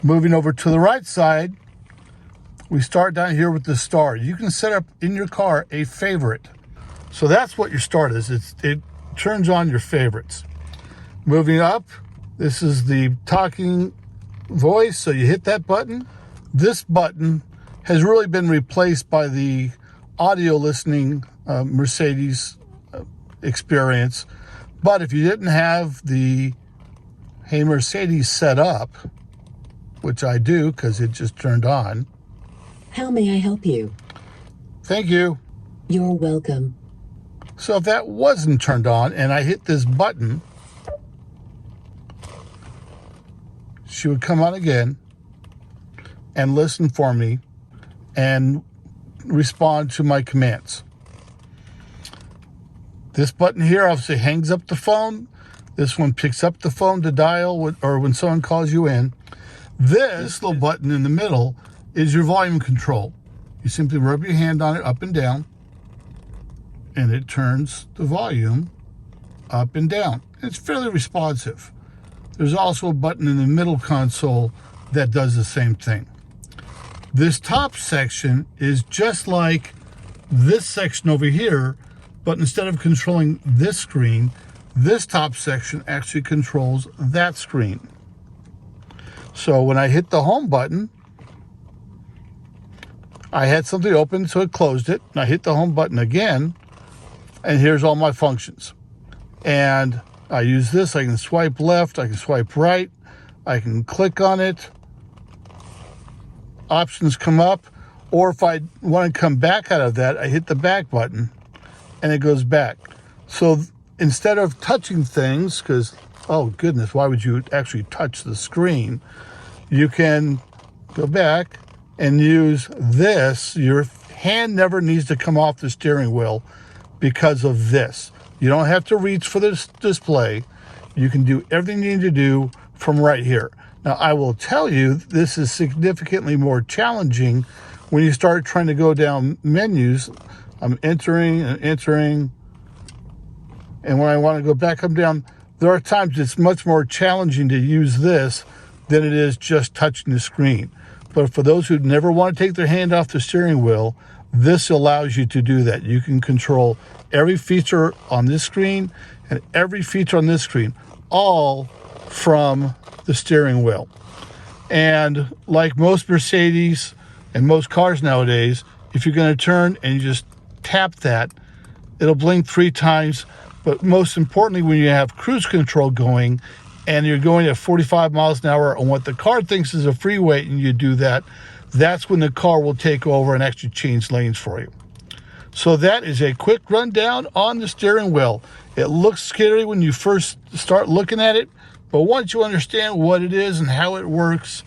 Moving over to the right side, we start down here with the start. You can set up in your car a favorite. So that's what your start is. It turns on your favorites. Moving up, this is the talking voice. So you hit that button. This button has really been replaced by the audio listening Mercedes experience. But if you didn't have the Hey Mercedes set up, which I do because it just turned on. How may I help you? Thank you. You're welcome. So if that wasn't turned on and I hit this button, she would come on again and listen for me and respond to my commands. This button here obviously hangs up the phone. This one picks up the phone to dial or when someone calls you in. This little button in the middle is your volume control. You simply rub your hand on it up and down, and it turns the volume up and down. It's fairly responsive. There's also a button in the middle console that does the same thing. This top section is just like this section over here, but instead of controlling this screen, this top section actually controls that screen. So when I hit the home button, I had something open, so it closed it. And I hit the home button again, and here's all my functions. And I use this. I can swipe left. I can swipe right. I can click on it. Options come up. Or if I want to come back out of that, I hit the back button, and it goes back. So instead of touching things, because, oh goodness, why would you actually touch the screen? You can go back and use this. Your hand never needs to come off the steering wheel because of this. You don't have to reach for this display. You can do everything you need to do from right here. Now, I will tell you, this is significantly more challenging when you start trying to go down menus. I'm entering and entering. And when I want to go back up down, there are times it's much more challenging to use this than it is just touching the screen. But for those who never want to take their hand off the steering wheel, this allows you to do that. You can control every feature on this screen and every feature on this screen, all from the steering wheel. And like most Mercedes and most cars nowadays, if you're going to turn and you just tap that, it'll blink 3 times. But most importantly, when you have cruise control going and you're going at 45 miles an hour on what the car thinks is a freeway and you do that, that's when the car will take over and actually change lanes for you. So that is a quick rundown on the steering wheel. It looks scary when you first start looking at it, but once you understand what it is and how it works,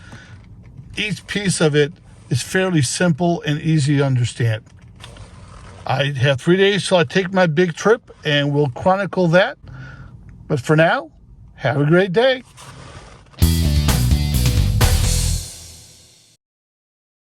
each piece of it is fairly simple and easy to understand. I have 3 days till I take my big trip, and we'll chronicle that. But for now, have a great day.